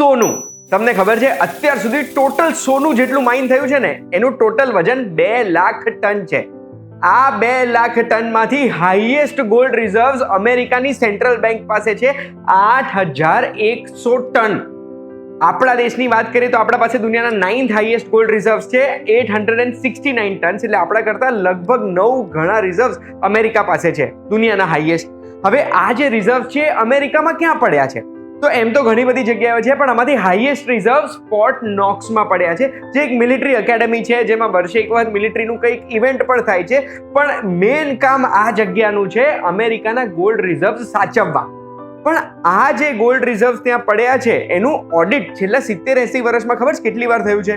સોનું. તમને ખબર છે અત્યાર સુધી ટોટલ સોનું જેટલું માઇન થયું છે ને એનું ટોટલ વજન 2 લાખ ટન છે. આ 2 લાખ ટનમાંથી હાઈએસ્ટ ગોલ્ડ રિઝર્વ્સ અમેરિકાની સેન્ટ્રલ બેંક પાસે છે 8,100 ટન. આપણા દેશની વાત કરીએ તો આપણા પાસે દુનિયાના 9th હાઈએસ્ટ ગોલ્ડ રિઝર્વ્સ છે 869 ટન, એટલે આપણા કરતા લગભગ 9 ગણા રિઝર્વ્સ અમેરિકા પાસે છે, દુનિયાના હાઈએસ્ટ. હવે આ જે રિઝર્વ છે અમેરિકામાં ક્યાં પડ્યા છે? તો એમ તો ઘણી બધી જગ્યાએ છે, પણ આમાંથી હાઈએસ્ટ રિઝર્વ્સ ફોર્ટ નોક્સમાં પડ્યા છે, જે એક મિલિટરી એકેડમી છે, જેમાં વર્ષે એક વખત મિલિટરીનું કંઈક ઇવેન્ટ પણ થાય છે. પણ મેઇન કામ આ જગ્યાનું છે અમેરિકાના ગોલ્ડ રિઝર્વ્સ સાચવવા. પણ આ જે ગોલ્ડ રિઝર્વ્સ ત્યાં પડ્યા છે એનું ઓડિટ છેલ્લા 70-80 વર્ષમાં ખબર છે કેટલી વાર થયું છે?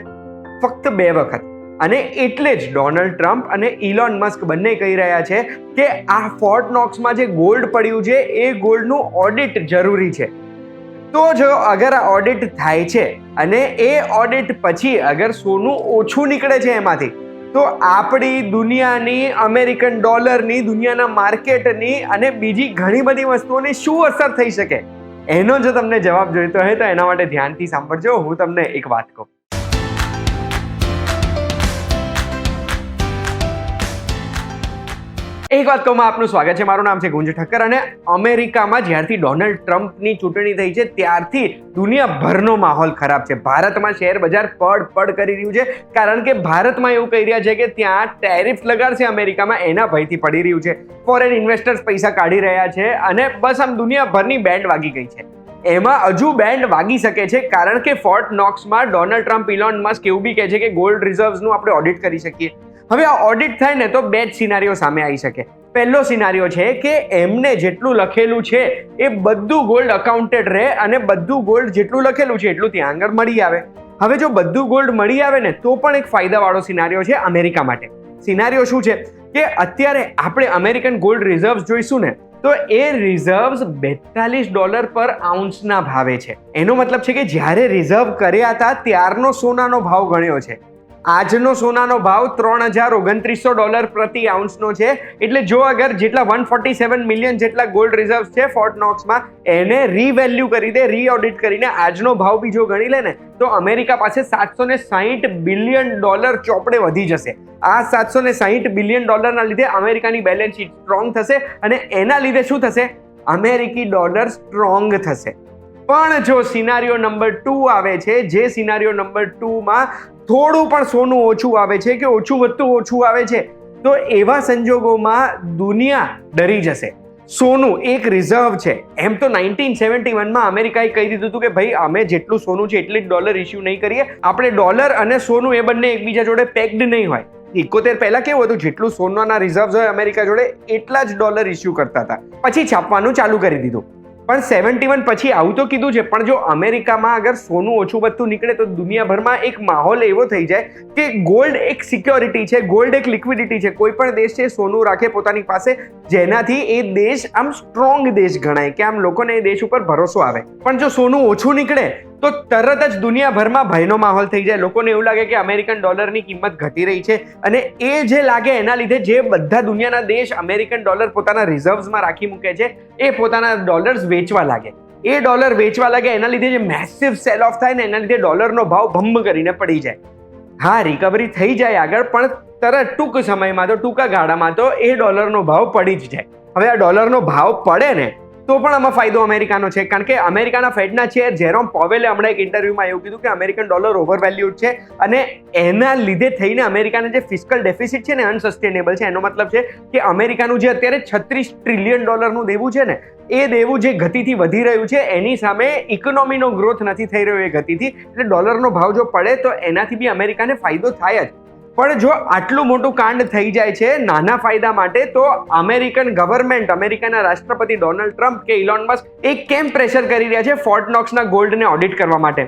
ફક્ત 2 વખત. અને એટલે જ ડોનાલ્ડ ટ્રમ્પ અને ઇલોન મસ્ક બંને કહી રહ્યા છે કે આ ફોર્ટ નોક્સમાં જે ગોલ્ડ પડ્યું છે એ ગોલ્ડનું ઓડિટ જરૂરી છે. તો જો અગર આ ઓડિટ થાય છે અને એ ઓડિટ પછી અગર સોનું ઓછું નીકળે છે એમાંથી, તો આપણી દુનિયાની, અમેરિકન ડોલરની, દુનિયાના માર્કેટની અને બીજી ઘણી બધી વસ્તુઓની શું અસર થઈ શકે, એનો જો તમને જવાબ જોઈતો હોય તો એના માટે ધ્યાનથી સાંભળજો. હું તમને એક વાત કહું. એક વાત કહું, આપનું સ્વાગત છે. મારું નામ છે ગુંજ ઠક્કર અને અમેરિકામાં જ્યારથી ડોનાલ્ડ ટ્રમ્પની ચૂંટણી થઈ છે ત્યારથી દુનિયાભરનો માહોલ ખરાબ છે. ભારતમાં શેર બજાર પડ કરી રહ્યું છે, કારણ કે ભારતમાં એવું કહી રહ્યા છે કે ત્યાં ટેરિફ લગાડશે અમેરિકામાં, એના ભયથી પડી રહ્યું છે. ફોરેન ઇન્વેસ્ટર્સ પૈસા કાઢી રહ્યા છે અને બસ આમ દુનિયાભરની બેન્ડ વાગી ગઈ છે. એમાં હજુ બેન્ડ વાગી શકે છે, કારણ કે ફોર્ટ નોક્સમાં ડોનાલ્ડ ટ્રમ્પ, ઇલોન મસ્ક એવું બી કહે છે કે ગોલ્ડ રિઝર્વ્સનું આપણે ઓડિટ કરી શકીએ. હવે આ ઓડિટ થાય ને તો 2 જ સિનારીઓ સામે આવી શકે. પહેલો સિનારીઓ છે કે એમને જેટલું લખેલું છે એ બધું ગોલ્ડ અકાઉન્ટેડ રહે અને બધું ગોલ્ડ જેટલું લખેલું છે એટલું ત્યાં આગળ મળી આવે. હવે જો બધું ગોલ્ડ મળી આવે ને તો પણ એક ફાયદાવાળો સિનારીઓ છે અમેરિકા માટે. સિનારીઓ શું છે કે અત્યારે આપણે અમેરિકન ગોલ્ડ રિઝર્વ્સ જોઈશું ને તો એ રિઝર્વ્સ $42 પર આઉન્સના ભાવે છે. એનો મતલબ છે કે જ્યારે રિઝર્વ કર્યા હતા ત્યારનો સોનાનો ભાવ ગણ્યો છે. આજનો સોનાનો ભાવ $3,2900 પ્રતિ આઉન્સનો છે. એટલે જો અગર જેટલા 147 મિલિયન જેટલા ગોલ્ડ રિઝર્વ્સ છે ફોર્ટ નોક્સમાં, એને રીવેલ્યુ કરી દે, રીઓડિટ કરીને આજનો ભાવ બી જો ગણી લે ને તો અમેરિકા પાસે $760 બિલિયન ચોપડે વધી જશે. આ $760 બિલિયન ના લીધે અમેરિકાની બેલેન્સ શીટ સ્ટ્રોંગ થશે અને એના લીધે શું થશે? અમેરિકી ડોલર સ્ટ્રોંગ થશે. પણ જો સિનારીઓ નંબર 2 આવે છે, જે સિનારીઓ નંબર 2માં થોડું પણ સોનું ઓછું આવે છે કે ઓછું વધતું ઓછું આવે છે, તો એવા સંજોગોમાં દુનિયા ડરી જશે. સોનું એક રિઝર્વ છે. એમ તો 1971માં અમેરિકાએ કહી દીધું હતું કે ભાઈ અમે જેટલું સોનું છે એટલી જ ડોલર ઇસ્યુ નહીં કરીએ. આપણે ડોલર અને સોનું એ બંને એકબીજા જોડે પેક્ડ નહીં હોય. 71 પહેલા કેવું હતું, જેટલું સોનાના રિઝર્વ્સ હોય અમેરિકા જોડે એટલા જ ડોલર ઇસ્યુ કરતા હતા. પછી છાપવાનું ચાલુ કરી દીધું. પણ 71 પછી આવું તો કીધું છે, પણ જો અમેરિકામાં અગર સોનું ઓછું વધતું નીકળે તો દુનિયાભરમાં એક માહોલ એવો થઈ જાય કે ગોલ્ડ એક સિક્યોરિટી છે, ગોલ્ડ એક લિક્વિડિટી છે. કોઈ પણ દેશ છે સોનું રાખે પોતાની પાસે, જેનાથી એ દેશ આમ સ્ટ્રોંગ દેશ ગણાય, કે આમ લોકોને એ દેશ ઉપર ભરોસો આવે. પણ જો સોનું ઓછું નીકળે તો તરત જ દુનિયાભરમાં ભયનો માહોલ થઈ જાય. લોકોને એવું લાગે કે અમેરિકન ડોલરની કિંમત ઘટી રહી છે, અને એ જે લાગે એના લીધે જે બધા દુનિયાના દેશ અમેરિકન ડોલર પોતાના રિઝર્વ્સમાં રાખી મૂકે છે એ પોતાના ડોલર્સ વેચવા લાગે. એ ડોલર વેચવા લાગે એના લીધે જે મેસિવ સેલ ઓફ થાય ને એના લીધે ડોલરનો ભાવ ભંબ કરીને પડી જાય. હા, રિકવરી થઈ જાય આગળ, પણ તરત ટૂંક સમયમાં તો, ટૂંકા ગાળામાં તો એ ડોલરનો ભાવ પડી જ જાય. હવે આ ડોલરનો ભાવ પડે ને તો પણ આમાં ફાયદો અમેરિકાનો છે, કારણ કે અમેરિકાના ફેડના ચેર જેરોમ પોવેલે હમણાં એક ઇન્ટરવ્યુમાં એવું કીધું કે અમેરિકન ડોલર ઓવરવેલ્યુડ છે અને એના લીધે થઈને અમેરિકાના જે ફિસ્કલ ડેફિસિટ છે ને અનસસ્ટેનેબલ છે. એનો મતલબ છે કે અમેરિકાનું જે અત્યારે $36 ટ્રિલિયન દેવું છે ને એ દેવું જે ગતિથી વધી રહ્યું છે એની સામે ઇકોનોમીનો ગ્રોથ નથી થઈ રહ્યો એ ગતિથી. એટલે ડોલરનો ભાવ જો પડે તો એનાથી બી અમેરિકાને ફાયદો થાય જ. પણ જો આટલું મોટું કાંડ થઈ જાય છે નાના ફાયદા માટે, તો અમેરિકન ગવર્મેન્ટ, અમેરિકાના રાષ્ટ્રપતિ ડોનાલ્ડ ટ્રમ્પ કે ઇલોન મસ્ક એ કેમ પ્રેશર કરી રહ્યા છે ફોર્ટ નોક્સના ગોલ્ડને ઓડિટ કરવા માટે?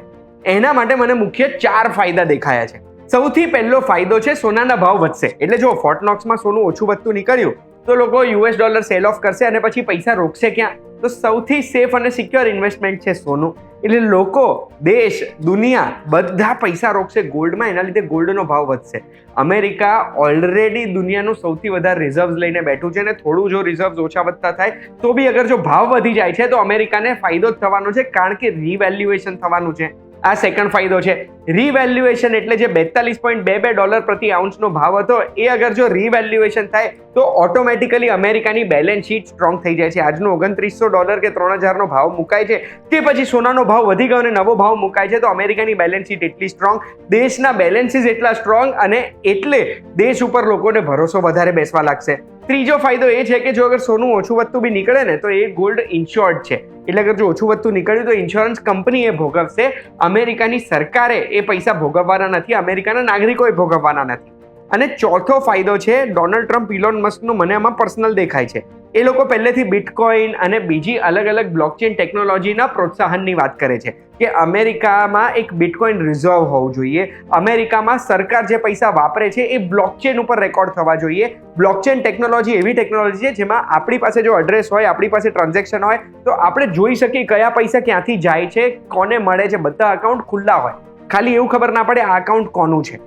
એના માટે મને મુખ્ય 4 ફાયદા દેખાયા છે. સૌથી પહેલો ફાયદો છે સોનાના ભાવ વધશે. એટલે જો ફોર્ટ નોક્સમાં સોનું ઓછું વધતું નીકળ્યું તો લોકો US ડોલર સેલ ઓફ કરશે અને પછી પૈસા રોકશે ક્યાં? તો સૌથી સેફ અને સિક્યોર ઇન્વેસ્ટમેન્ટ છે સોનું. એટલે લોકો, દેશ, દુનિયા બધા પૈસા રોકશે ગોલ્ડમાં, એના લીધે ગોલ્ડનો ભાવ વધશે. અમેરિકા ઓલરેડી દુનિયાનું સૌથી વધારે રિઝર્વ્સ લઈને બેઠું છે, અને થોડું જો રિઝર્વ્સ ઓછા વધતા થાય તો બી અગર જો ભાવ વધી જાય છે તો અમેરિકાને ફાયદો જ થવાનો છે, કારણ કે રીવેલ્યુએશન થવાનું છે. આ સેકન્ડ ફાયદો છે. રીવેલ્યુએશન એટલે જે $42.22 પ્રતિ આઉન્સનો ભાવ હતો એ અગર જો રીવેલ્યુએશન થાય તો ઓટોમેટિકલી અમેરિકાની બેલેન્સ શીટ સ્ટ્રોંગ થઈ જાય છે. આજનો $2900 કે 3000નો ભાવ મુકાય છે કે પછી સોનાનો ભાવ વધી ગયો અને નવો ભાવ મુકાય છે તો અમેરિકાની બેલેન્સ શીટ એટલી સ્ટ્રોંગ, દેશના બેલેન્સીસ એટલા સ્ટ્રોંગ, અને એટલે દેશ ઉપર લોકોને ભરોસો વધારે બેસવા લાગશે. ત્રીજો ફાયદો એ છે કે જો અગર સોનું ઓછું વધતું બી નીકળે ને તો એ ગોલ્ડ ઇન્શ્યોર્ડ છે. એટલે અગર જો ઓછું વધતું નીકળ્યું તો ઇન્સ્યોરન્સ કંપની એ ભોગવશે, અમેરિકાની સરકારે એ પૈસા ભોગવવાના નથી, અમેરિકાના નાગરિકોએ ભોગવવાના નથી. અને ચોથો ફાયદો છે ડોનાલ્ડ ટ્રમ્પ, ઇલોન મસ્કનો મને આમાં પર્સનલ દેખાય છે. એ લોકો પહેલેથી બિટકોઇન અને બીજી અલગ અલગ બ્લોકચેન ટેકનોલોજીના પ્રોત્સાહનની વાત કરે છે કે અમેરિકામાં એક બિટકોઇન રિઝર્વ હોવું જોઈએ. અમેરિકામાં સરકાર જે પૈસા વાપરે છે એ બ્લોકચેન ઉપર રેકોર્ડ થવા જોઈએ. બ્લોકચેન ટેકનોલોજી એવી ટેકનોલોજી છે જેમાં આપણી પાસે જો એડ્રેસ હોય, આપણી પાસે ટ્રાન્ઝેક્શન હોય તો આપણે જોઈ શકીએ કયા પૈસા ક્યાંથી જાય છે, કોને મળે છે. બધા અકાઉન્ટ ખુલ્લા હોય, ખાલી એવું ખબર ના પડે આ અકાઉન્ટ કોનું છે.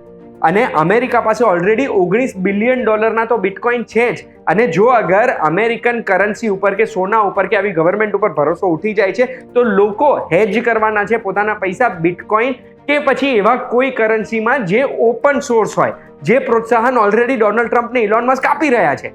અને અમેરિકા પાસે ઓલરેડી $19 બિલિયન તો બિટકોઇન છે જ. અને જો અગર અમેરિકન કરન્સી ઉપર કે સોના ઉપર કે આવી ગવર્મેન્ટ ઉપર ભરોસો ઉઠી જાય છે તો લોકો હેજ કરવાના છે પોતાના પૈસા બિટકોઇન કે પછી એવા કોઈ કરન્સીમાં જે ઓપન સોર્સ હોય, જે પ્રોત્સાહન ઓલરેડી ડોનાલ્ડ ટ્રમ્પ ને ઇલોન મસ્ક આપી રહ્યા છે.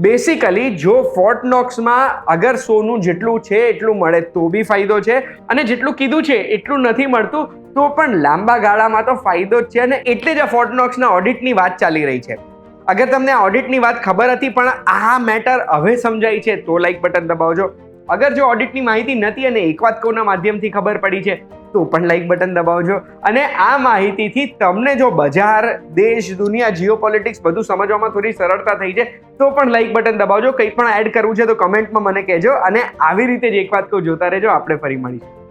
બેસિકલી જો ફોર્ટ નોક્સમાં અગર સોનું જેટલું છે એટલું મળે તો બી ફાયદો છે, અને જેટલું કીધું છે એટલું નથી મળતું તો પણ લાંબા ગાળામાં તો ફાયદો જ છે. અને એટલે જ આ ફોર્ટ નોક્સના ઓડિટની વાત ચાલી રહી છે. અગર તમને આ ઓડિટની વાત ખબર હતી પણ આ મેટર હવે સમજાય છે તો લાઈક બટન દબાવજો. અગર જો ઓડિટની માહિતી નથી અને એક વાત કોના માધ્યમથી ખબર પડી છે તો પણ લાઈક બટન દબાવજો. અને આ માહિતીથી તમને જો બજાર, દેશ, દુનિયા, જીઓપોલિટિક્સ બધું સમજવામાં થોડી સરળતા થઈ છે તો પણ લાઈક બટન દબાવજો. કંઈ પણ એડ કરવું છે તો કમેન્ટમાં મને કહેજો. અને આવી રીતે જ એક વાત કહું, જોતા રહેજો, આપણે ફરી મળીશું.